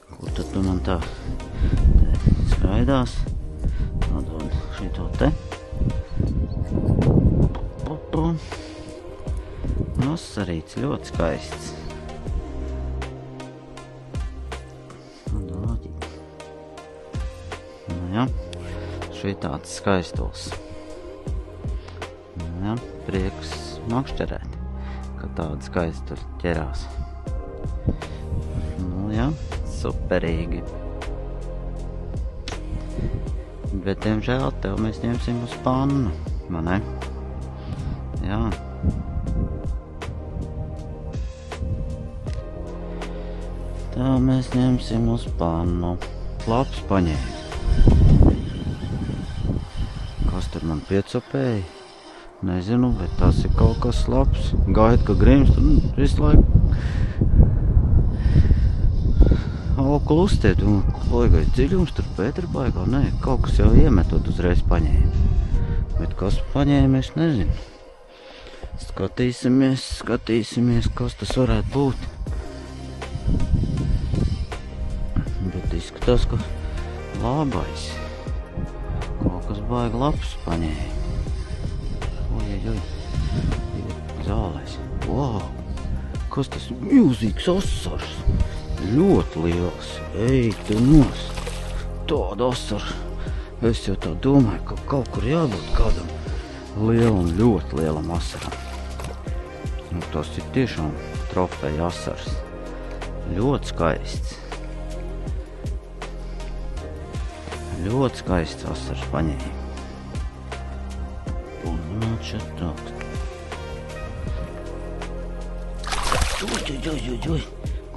Kur tad tu man tā skaidās? Atdod šito te. Asarīts ļoti skaists. Ja, šī tāds skaistuls. Ja, prieks makšķerēt, ka tāda skaista tur ķerās. Nu, ja, superīgi. Bet, diemžēl, tev mēs ņemsim uz pannu, vai ne? Jā. Tev mēs ņemsim uz pannu. Labs paņēmi. Kas tur man piecopēja? Nezinu, bet tas ir kaut kas labs. Gaida, ka grims, tur visu laiku auklu uztiet. Un laigais dziļums tur Pētera baigā. Nē, kaut kas jau iemetot uzreiz paņēma. Bet kas paņēma, es nezinu. Skatīsimies, kas tas varētu būt. Bet izskatās, ka labais. Kaut kas baigi labs paņēma. Ojej, zālēs. Wow, kas tas ir? Milzīgs asars. Ļoti liels. Ej, tu nos. Tāda asars. Es jau tā domāju, ka kaut kur jābūt kādam lielam, ļoti lielam asaram. Nu, tas ir tiešām trofeja asars. Ļoti skaists. Ļoti skaists asars paņēma. Un nāc šeit tā. Uj,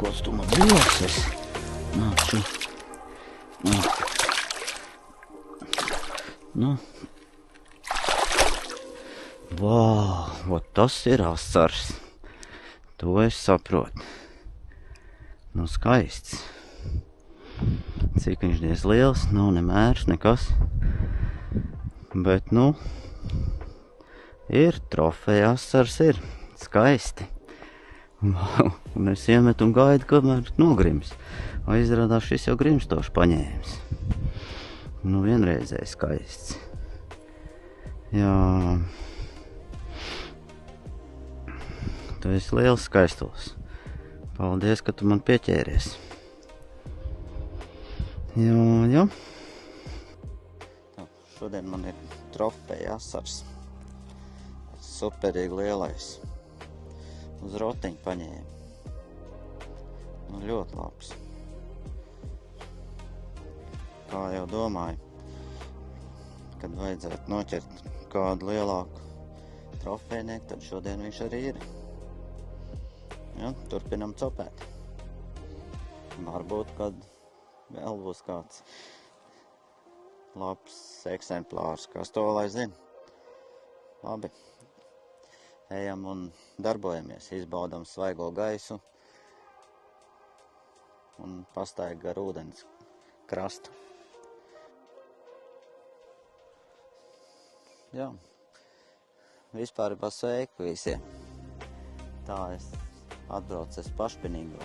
kāds tu man liels esi. Nāc šeit. Nu. Vau, tas ir asars. To es saprotu. Nu, skaists. Cik viņš diez liels, nav ne mērs, nekas. Bet, nu, ir trofeja asars, ir skaisti. Un es iemetu un gaidu, kamēr nogrims. O izrādās šis jau grimstoši paņēmis. Nu, vienreizēji skaists. Jā. Tu esi liels skaistulis. Paldies, ka tu man pieķēries. Jā. Šodien man ir trofeja asars. Superīgi lielais. Uz rotiņu paņēma. Nu, ļoti labs. Kā jau domāju, kad vajadzētu noķert kādu lielāku trofejnieku, tad šodien viņš arī ir. Ja, turpinam copēt. Varbūt, kad vēl būs kāds labs eksemplārs, kas to lai zina. Labi. Ejam un darbojamies, izbaudam svaigo gaisu un pastaigam gar ūdens krastu. Jā, vispār ir sveiki visiem. Tā es atbraucu pašpinīgo.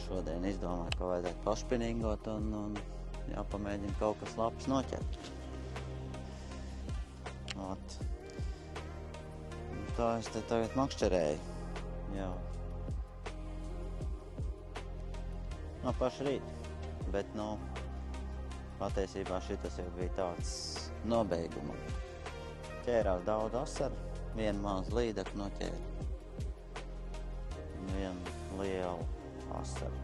Šodien izdomāju, ka vajadzētu pašpinīgot un jāpamēģina kaut kas labs noķert. Tā es te tagad makšķerēju. Jā. No paša rīta. Bet, patiesībā šitas jau bija tāds nobeigumam. Ķērās daudz asaru, vienu mazu līdekli noķēra. Vienu lielu asaru.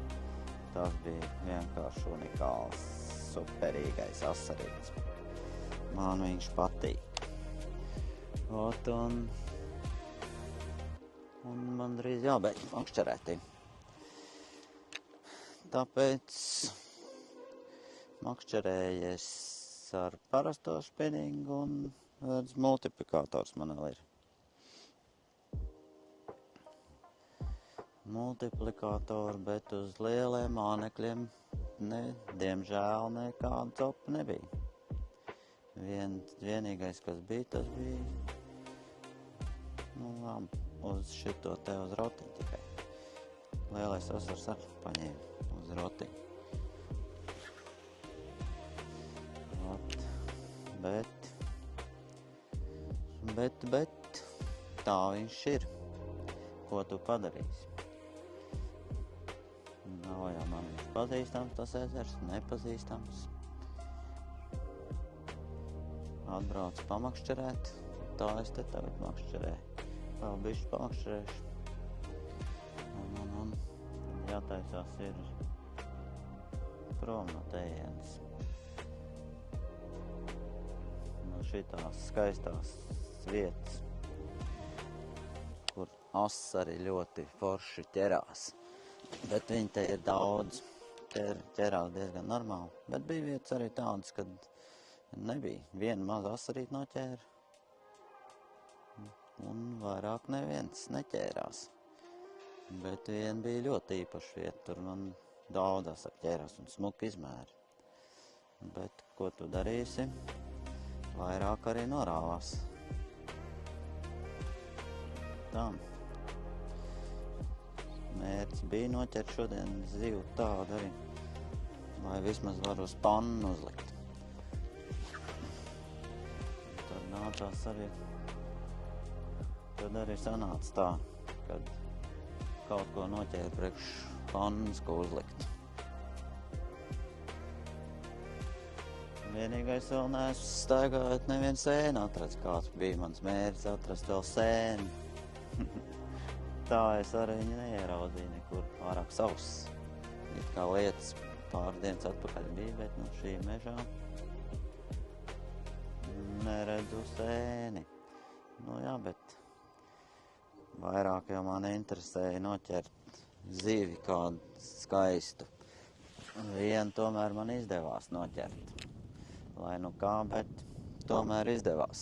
Tas bija vienkārši unikāls, superīgais asarīts. Man viņš patīk. Un man drīz jābeidz makšķerētī. Tāpēc makšķerējies ar parasto spinningu un multiplikators man vēl ir. Multiplikātori, bet uz lieliem ānekļiem diemžēl nekāda copa nebija. Vienīgais, kas bija, tas bija uz šito te uz rotiņu tikai. Lielais asars arī paņēma uz rotiņu. Bet tā viņš ir. Ko tu padarīsi? Nav jau man viņš pazīstams tas ezers, nepazīstams. Atbrauc pamakšķerēt, tā es te tagad makšķerēju. Vēl bišķi pamakšķerēšu. Un jātaisās ir prom no tejienes. No šitās skaistās vietas, kur asari ļoti forši ķerās. Bet viņi te ir daudz, ķerās diezgan normāli. Bet bija vietas arī tādas, kad nebija. Vienu mazu asarīti noķēra, un vairāk neviens neķērās. Bet vien bija ļoti īpaša vieta, tur man daudz asaru ķērās un smuki izmēri. Bet ko tu darīsi? Vairāk arī norāvās. Tā. Mērķis bija noķert šodien zivu tādu arī, lai vismaz var uz pannu uzlikt. Tad arī sanāca tā, kad kaut ko noķēra priekš pannas, ko uzlikt. Vienīgais vēl neesmu staigājot nevienu sēnu atrast, kāds bija mans mērķis atrast vēl sēnu. Tā es arī viņu neieraudzīju nekur pārāk sauss. It kā lietas pārdienas atpakaļ bija, bet šī mežā neredzu sēni. Jā, bet vairāk jau man interesēja noķert zivi kādu skaistu. Vienu tomēr man izdevās noķert. Lai kā, bet tomēr izdevās.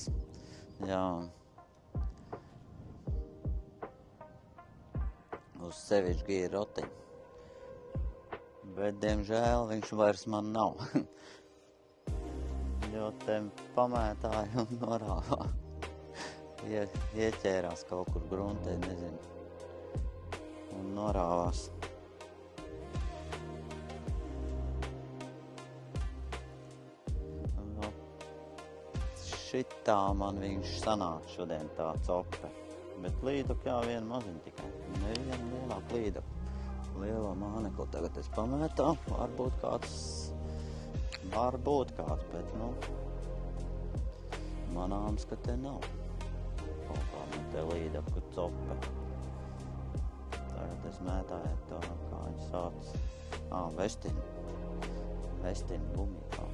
Jā. Uz sevišķi gīra rotiņu. Bet, diemžēl, viņš vairs man nav. Jo te pamētāja un norāvā. Ieķērās kaut kur gruntē, nezinu. Un norāvās. Šitā man viņš sanāk šodien tā cope. Bet līduku jā, viena maziņa tikai. Neviena lielāka līduku. Lielo mānekli tagad es pamētā. Varbūt kāds, bet nu, manāms, ka te nav. Kaut kā man te līduku cope. Tagad es mētāju tā, kā viņi sauc. Vestina gumija.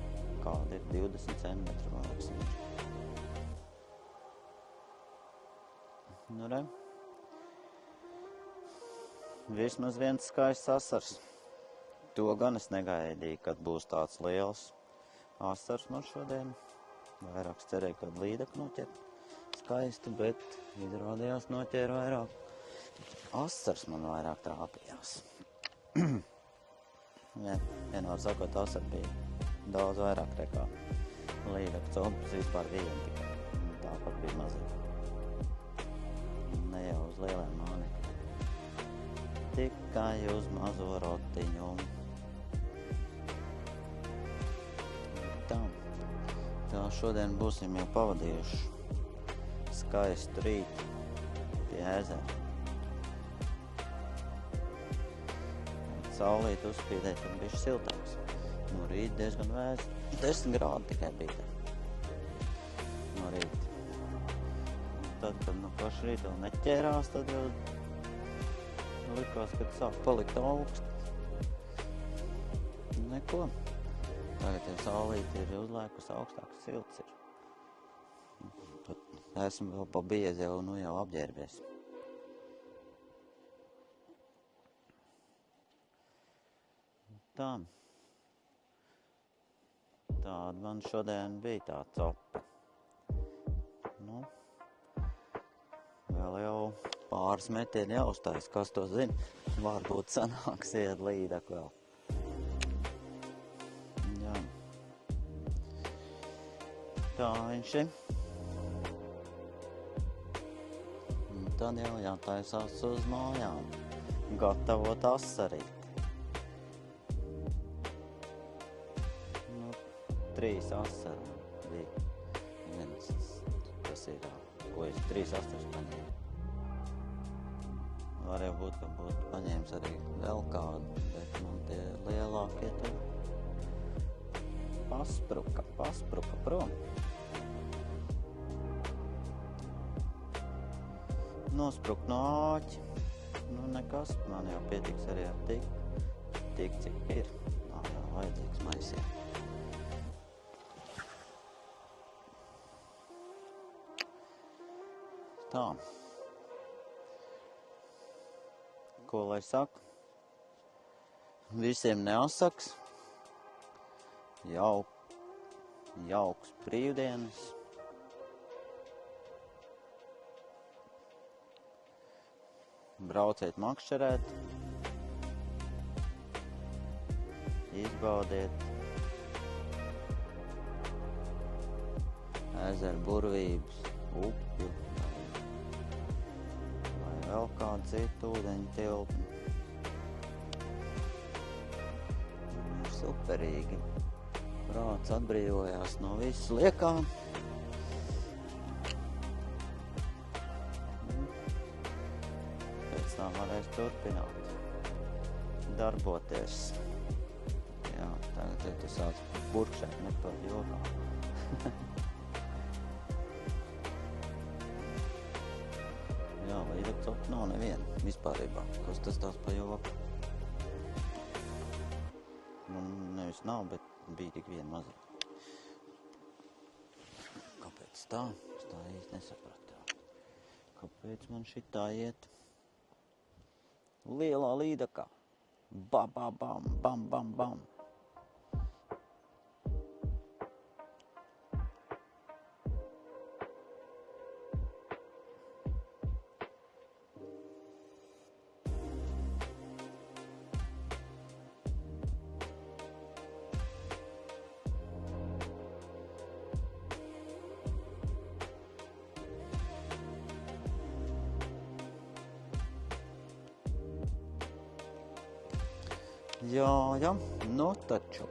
Kāda ir 20 centimetru vārds. Nu, re. Vismaz viens skaists asars. To gan es negaidīju, kad būs tāds liels asars man šodien. Vairāk cerēju, kad līdeku noķert skaistu, bet izrādījās noķēra vairāk. Asars man vairāk trāpījās. Vienmēr sakot, asar bija daudz vairāk nekā līdeku copas vispār viena tikai. Tāpat bija maziņa. Ne jau uz lieliem mānekļiem. Tikai uz mazo rotiņu. Tā šodien būsim jau pavadījuši skaistu rītu pie ezera. Saulīt uzspīdēt un bišķi siltāks. No rīta diezgan vēs. 10 grādi tikai bija. No rīta. Tad, kad no paša rīta vēl neķērās, tad jau likās, kad sāk palikt augsts. Neko. Tagad jau saulīti ir uzlēkus augstāks, silts ir. Pat esmu vēl pa biezi jau apģērbies. Tā. Tāda man šodien bija tā cope. Nu. Vēl jau pāris metieni jāuztais, kas to zina. Varbūt sanāks iet līdeku vēl. Jā. Tā viņš ir. Un tad jau jātaisās uz mājām. Gatavot asarīt. 3 asari bija. Viens, tas ir ko es 3 asaras paņēmu. Var jau būt, ka būtu paņēmis arī vēl kādu, bet man tie lielākie tur paspruka prom. Nospruk no āķi. Nu nekas, man jau pietiks arī ar tik cik ir. Jā, vajadzīgs maisiet. Tā. Ko lai saku? Visiem neasaks. Jauks brīvdienas. Brauciet makšķerēt. Izbaudiet. Ezeru burvības, upju. Vēl kādu citu ūdeņu tilpni. Ir superīgi. Prāts atbrīvojās no visas liekām. Pēc tam varēs turpināt darboties. Jā, tagad tu sāc burkšēt, ne par jokām. Jā, līdz ar nav neviena vispārībā, kas tas tās pa joku. Nu, nevis nav, bet bija tik viena maziņa. Kāpēc tā? Es tā īsti nesapratu. Kāpēc man šitā iet? Lielā līdakā. Bam, bam, bam, bam, bam, bam. Jā, nu taču.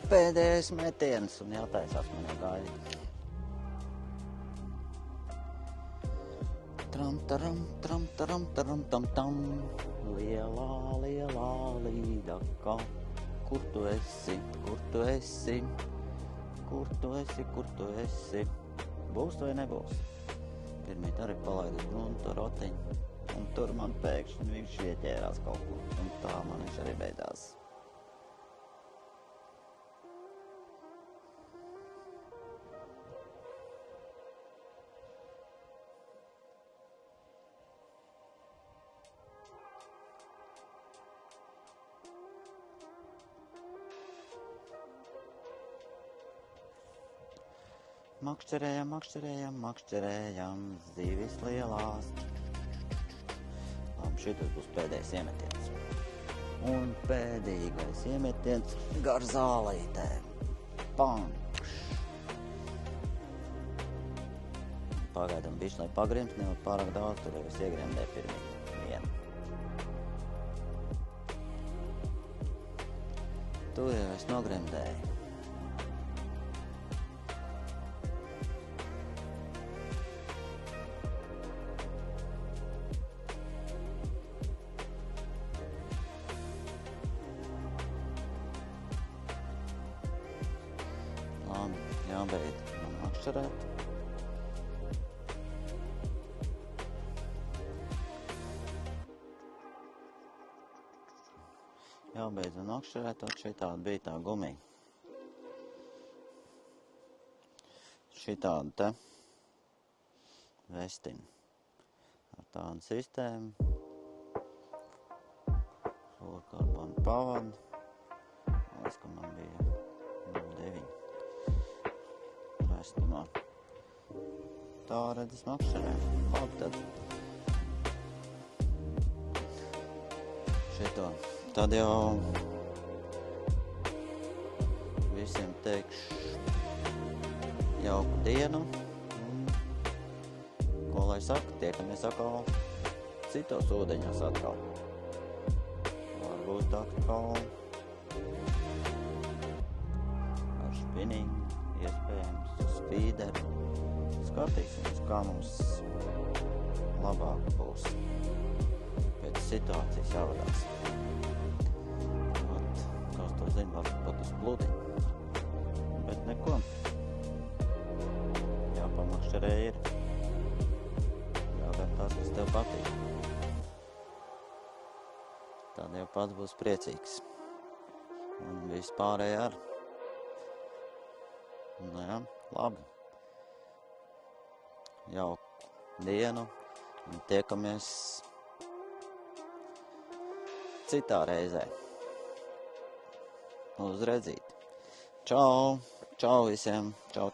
Pēdējais metiens un jātaisās man jau gaida. Tram, lielā līdaka. Kur tu esi? Būs vai nebūs? Pirmīt arī palaidu gruntu rotiņu. Un tur man pēkšņi viņš ieķērās kaut kur. Un tā man viņš arī beidzās. Makšķerējam, zivis lielās. Labi, šitas būs pēdējais iemetiens. Un pēdīgais iemetiens gar zālītēm. Pankš. Pagaidam bišķi, lai pagrims, nevar pārāk daudz, tur jau es iegremdēju pirmīt vienu. Tur jau es nogremdēju. Jābeidz man makšķerēt. Jābeidz man makšķerēt, tad šitāda bija tā gumija. Šitāda te vestiņa ar tādu sistēmu. Fluorkarbonu pavadu. Liekas, ka man bija 9. Vēstumā. Tā redzes makšķerē. Labi tad. Šito. Tad jau visiem teikšu jauku dienu. Ko lai saka, tiekamies atkal citos ūdeņos atkal. Varbūt atkal ar spinningu, iespējams, spīderi. Skatīsimies, kā mums labāk būs. Pēc situācijas jāvadās. Kas to zina, varbūt pat uz pludiņu. Bet neko. Jāpamakšķerē ir. Jādara tas, kas tev patīk. Tad jau pats būs priecīgs. Un viss pārējie ar. Nu jā, labi. Jauku dienu un tiekamies citā reizē. Uz redzīt. Čau! Čau visiem! Čau!